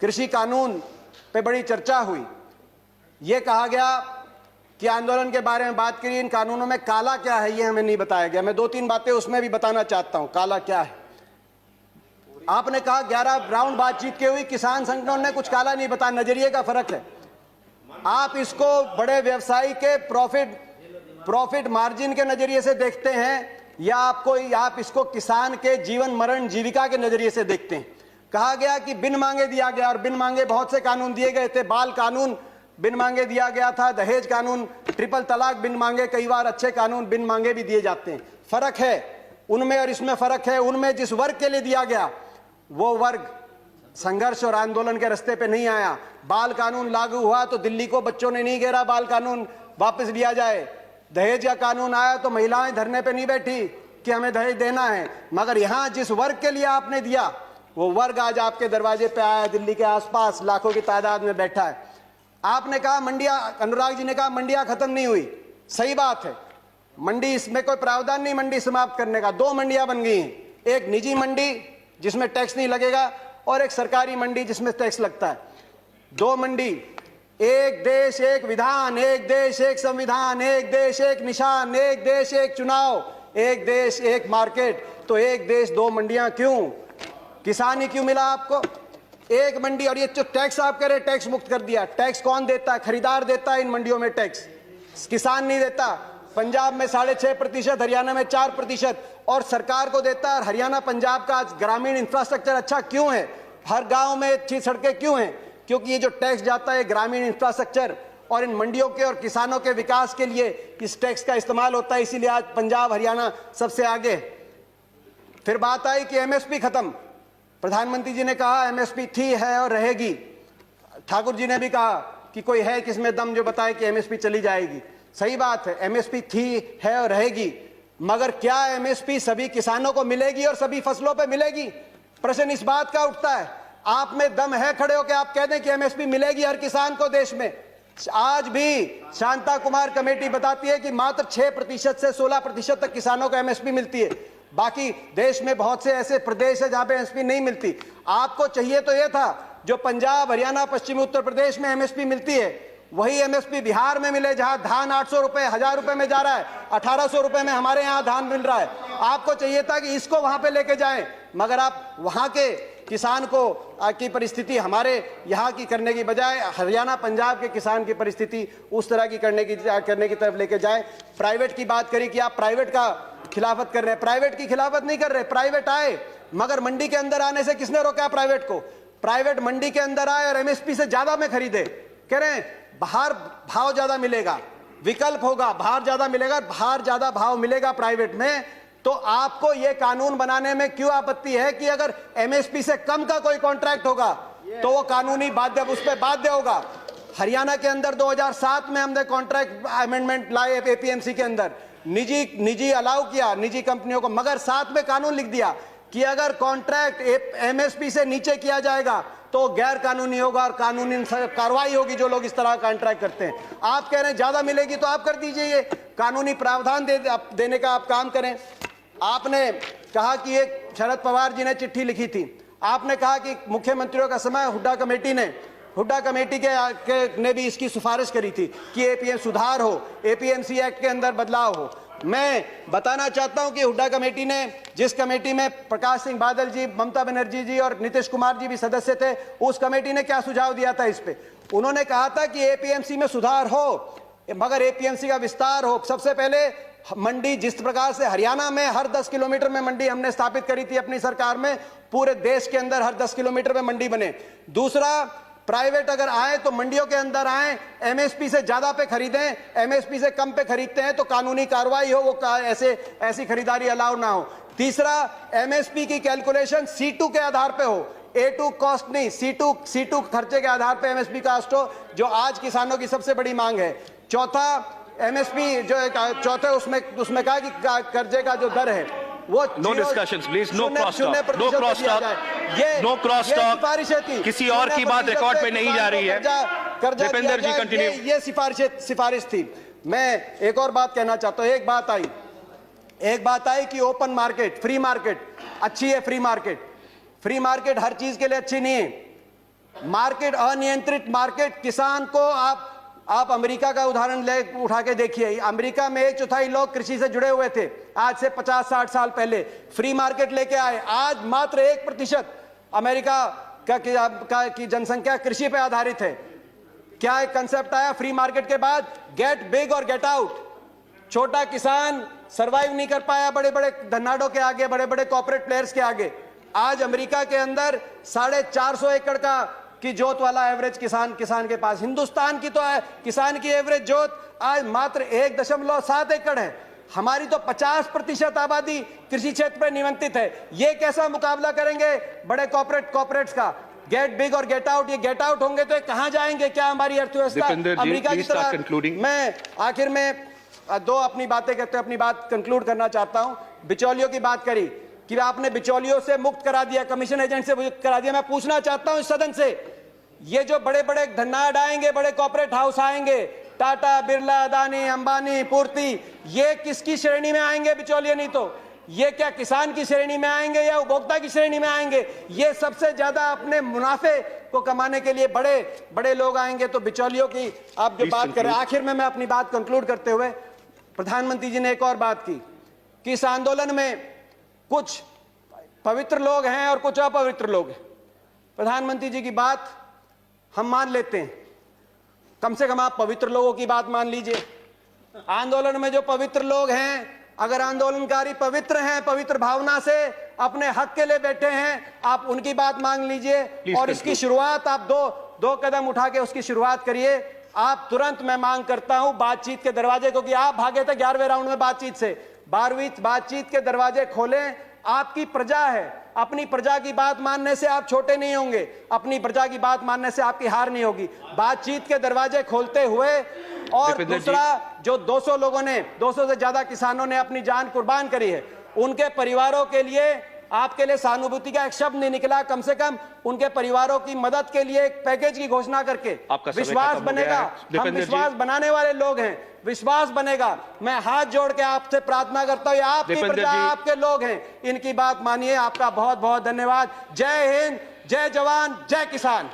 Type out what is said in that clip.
कृषि कानून पे बड़ी चर्चा हुई। ये कहा गया कि आंदोलन के बारे में बात करी, इन कानूनों में काला क्या है ये हमें नहीं बताया गया। मैं 2-3 बातें उसमें भी बताना चाहता हूं, काला क्या है। आपने कहा 11 राउंड बातचीत की हुई, किसान संगठनों ने कुछ काला नहीं बताया, नजरिए का फर्क है। आप इसको बड़े व्यवसायी के प्रॉफिट मार्जिन के नजरिए से देखते हैं या आप इसको किसान के जीवन मरण जीविका के नजरिए से देखते हैं। कहा गया कि बिन मांगे दिया गया, और बिन मांगे बहुत से कानून दिए गए थे। बाल कानून बिन मांगे दिया गया था, दहेज कानून, ट्रिपल तलाक बिन मांगे, कई बार अच्छे कानून बिन मांगे भी दिए जाते हैं। फर्क है उनमें और इसमें फर्क है। उनमें जिस वर्ग के लिए दिया गया वो वर्ग संघर्ष और आंदोलन के रास्ते पे नहीं आया। बाल कानून लागू हुआ तो दिल्ली को बच्चों ने नहीं घेरा बाल कानून वापस लिया जाए। दहेज का कानून आया तो महिलाएं धरने पे नहीं बैठी कि हमें दहेज देना है। मगर यहां जिस वर्ग के लिए आपने दिया वो वर्ग आज आपके दरवाजे पे आया, दिल्ली के आसपास लाखों की तादाद में बैठा है। आपने कहा मंडियां, अनुराग जी ने कहा मंडियां खत्म नहीं हुई। सही बात है, मंडी, इसमें कोई प्रावधान नहीं मंडी समाप्त करने का। 2 मंडियां बन गई हैं, एक निजी मंडी जिसमें टैक्स नहीं लगेगा और एक सरकारी मंडी जिसमें टैक्स लगता है। 2 मंडी, एक देश एक विधान, एक देश एक संविधान, एक देश एक निशान, एक देश एक चुनाव, एक देश एक मार्केट। तो एक देश 2 मंडियां क्यों? किसान ही क्यों मिला आपको? एक मंडी। और ये जो टैक्स आप कह रहे टैक्स मुक्त कर दिया, टैक्स कौन देता है? खरीदार देता है इन मंडियों में टैक्स, किसान नहीं देता। पंजाब में 6.5%, हरियाणा में 4% और सरकार को देता है। और हरियाणा पंजाब का ग्रामीण इंफ्रास्ट्रक्चर अच्छा क्यों है? हर गांव में अच्छी सड़कें क्यों हैं? क्योंकि ये जो टैक्स जाता है ग्रामीण इंफ्रास्ट्रक्चर और इन मंडियों के और किसानों के विकास के लिए इस टैक्स का इस्तेमाल होता है। इसीलिए आज पंजाब हरियाणा सबसे आगे है। फिर बात आई कि एमएसपी खत्म। प्रधानमंत्री जी ने कहा एमएसपी थी, है और रहेगी। ठाकुर जी ने भी कहा कि कोई है किसमें दम जो बताए कि एमएसपी चली जाएगी। सही बात है, एमएसपी थी, है और रहेगी। मगर क्या एमएसपी सभी किसानों को मिलेगी और सभी फसलों पे मिलेगी? प्रश्न इस बात का उठता है। आप में दम है खड़े होकर आप कह दें कि एमएसपी मिलेगी हर किसान को देश में? आज भी शांता कुमार कमेटी बताती है कि मात्र 6% से 16% तक किसानों को एमएसपी मिलती है। बाकी देश में बहुत से ऐसे प्रदेश है जहां पे एमएसपी नहीं मिलती। आपको चाहिए तो यह था जो पंजाब, हरियाणा, पश्चिमी उत्तर प्रदेश में एमएसपी मिलती है वही एमएसपी बिहार में मिले, जहां धान 800 रुपए, 1000 रुपए में जा रहा है, 1800 रुपए में हमारे यहां धान मिल रहा है। आपको चाहिए था कि इसको वहां पे लेके जाएं, मगर आप वहां के किसान को की परिस्थिति हमारे यहाँ की करने की बजाय हरियाणा पंजाब के किसान की परिस्थिति उस तरह की करने की तरफ लेके जाए। प्राइवेट की बात करी कि आप प्राइवेट का खिलाफत कर रहे हैं। प्राइवेट की खिलाफत नहीं कर रहे, प्राइवेट आए, मगर मंडी के अंदर आने से किसने रोका प्राइवेट को? प्राइवेट मंडी के अंदर आए और एमएसपी से ज्यादा में खरीदे। कह रहे हैं बाहर भाव ज्यादा मिलेगा, विकल्प होगा, बाहर ज्यादा मिलेगा, बाहर ज्यादा भाव मिलेगा प्राइवेट में। तो आपको यह कानून बनाने में क्यों आपत्ति है कि अगर एमएसपी से कम का कोई कॉन्ट्रैक्ट होगा तो वो कानूनी बाध्य, उस पर बाध्य होगा। हरियाणा के अंदर 2007 में हमने कॉन्ट्रैक्ट अमेंडमेंट लाए एपीएमसी के अंदर, निजी अलाउ किया निजी कंपनियों को, मगर साथ में कानून लिख दिया कि अगर कॉन्ट्रैक्ट एमएसपी से नीचे किया जाएगा तो गैर कानूनी होगा और कानूनी कार्रवाई होगी जो लोग इस तरह का कॉन्ट्रैक्ट करते हैं। आप कह रहे हैं ज्यादा मिलेगी तो आप कर दीजिए, ये कानूनी प्रावधान देने का आप काम करें। आपने कहा कि एक शरद पवार जी ने चिट्ठी लिखी थी, आपने कहा कि मुख्यमंत्रियों का समय हुड्डा कमेटी ने भी इसकी सिफारिश करी थी कि एपीएम सुधार हो, एपीएमसी एक्ट के अंदर बदलाव हो। मैं बताना चाहता हूं कि हुड्डा कमेटी ने, जिस कमेटी में प्रकाश सिंह बादल जी, ममता बनर्जी जी और नीतीश कुमार जी भी सदस्य थे, उस कमेटी ने क्या सुझाव दिया था इस पे? उन्होंने कहा था कि एपीएमसी में सुधार हो मगर एपीएमसी का विस्तार हो। सबसे पहले मंडी, जिस प्रकार से हरियाणा में हर 10 किलोमीटर में मंडी हमने स्थापित करी थी अपनी सरकार में, पूरे देश के अंदर हर 10 किलोमीटर में मंडी बने। दूसरा, प्राइवेट अगर आए तो मंडियों के अंदर आए, एमएसपी से ज्यादा पे खरीदें, एमएसपी से कम पे खरीदते हैं तो कानूनी कार्रवाई हो, वो ऐसी खरीदारी अलाउ ना हो। तीसरा, एमएसपी की कैलकुलेशन C2 के आधार पे हो, A2 कॉस्ट नहीं, C2 खर्चे के आधार पे एमएसपी कास्ट हो, जो आज किसानों की सबसे बड़ी मांग है। चौथा, एमएसपी जो चौथे उसमें कहा कि कर्जे का जो दर है वो no discussions please, no cross talk, no cross talk, no cross talk. किसी और की बात रिकॉर्ड पे नहीं जा रही है। दीपेंद्र जी कंटिन्यू। ये सिफारिश थी। मैं एक और बात कहना चाहता हूं। एक बात आई कि ओपन मार्केट, फ्री मार्केट अच्छी है। फ्री मार्केट हर चीज के लिए अच्छी नहीं है। मार्केट, अनियंत्रित मार्केट, किसान को आप अमेरिका का उदाहरण उठा के देखिए। अमेरिका में 1/4 लोग कृषि से जुड़े हुए थे, आज से 50-60 साल पहले। फ्री मार्केट लेके आए, आज मात्र 1% अमेरिका की जनसंख्या कृषि पे आधारित है। क्या एक कंसेप्ट आया फ्री मार्केट के बाद? गेट बिग और गेट आउट। छोटा किसान सरवाइव नहीं कर पाया बड़े बड़े धन्नाडों के आगे, बड़े बड़े कॉर्पोरेट प्लेयर्स के आगे। आज अमेरिका के अंदर 450 एकड़ की जोत वाला एवरेज किसान के पास। हिंदुस्तान की तो किसान की एवरेज जोत आज मात्र 1.7 एकड़ है। हमारी तो 50% आबादी कृषि क्षेत्र पर निमंत्रित है। ये कैसा मुकाबला करेंगे बड़े कॉर्पोरेट्स का? गेट बिग और गेट आउट, ये गेट आउट होंगे तो कहां जाएंगे? क्या हमारी अर्थव्यवस्था अमेरिका की तरह? मैं आखिर में दो अपनी बातें करते, अपनी बात कंक्लूड करना चाहता हूं। बिचौलियों की बात करी कि आपने बिचौलियों से मुक्त करा दिया, कमीशन एजेंट से मुक्त करा दिया। मैं पूछना चाहता हूं इस सदन से, ये जो बड़े बड़े धन्नाड आएंगे, बड़े कॉर्पोरेट हाउस आएंगे, टाटा, बिरला, अदानी, अंबानी, पूर्ति, ये किसकी श्रेणी में आएंगे? बिचौलिए नहीं तो ये क्या किसान की श्रेणी में आएंगे या उपभोक्ता की श्रेणी में आएंगे? ये सबसे ज्यादा अपने मुनाफे को कमाने के लिए बड़े बड़े लोग आएंगे। तो बिचौलियों की आप जो बात कर रहे हैं, आखिर में मैं अपनी बात कंक्लूड करते हुए, प्रधानमंत्री जी ने एक और बात की कि इस आंदोलन में कुछ पवित्र लोग हैं और कुछ अपवित्र लोग हैं। प्रधानमंत्री जी की बात हम मान लेते हैं, कम से कम आप पवित्र लोगों की बात मान लीजिए। आंदोलन में जो पवित्र लोग हैं, अगर आंदोलनकारी पवित्र हैं, पवित्र भावना से अपने हक के लिए बैठे हैं, आप उनकी बात मान लीजिए और इसकी शुरुआत आप दो कदम उठा के उसकी शुरुआत करिए। आप तुरंत, मैं मांग करता हूं, बातचीत के दरवाजे, क्योंकि आप भागे थे 11वें राउंड में बातचीत से, 12वीं बातचीत के दरवाजे खोलें। आपकी प्रजा है, अपनी प्रजा की बात मानने से आप छोटे नहीं होंगे, अपनी प्रजा की बात मानने से आपकी हार नहीं होगी। बातचीत के दरवाजे खोलते हुए, और दूसरा, जो 200 लोगों ने, 200 से ज्यादा किसानों ने अपनी जान कुर्बान करी है, उनके परिवारों के लिए आपके लिए सहानुभूति का एक शब्द नहीं निकला। कम से कम उनके परिवारों की मदद के लिए एक पैकेज की घोषणा करके विश्वास बनेगा। हम विश्वास बनाने वाले लोग हैं, विश्वास बनेगा। मैं हाथ जोड़ के आपसे प्रार्थना करता हूं, आपकी प्रजा, आपके लोग हैं, इनकी बात मानिए। आपका बहुत बहुत धन्यवाद। जय हिंद, जय जवान, जय किसान।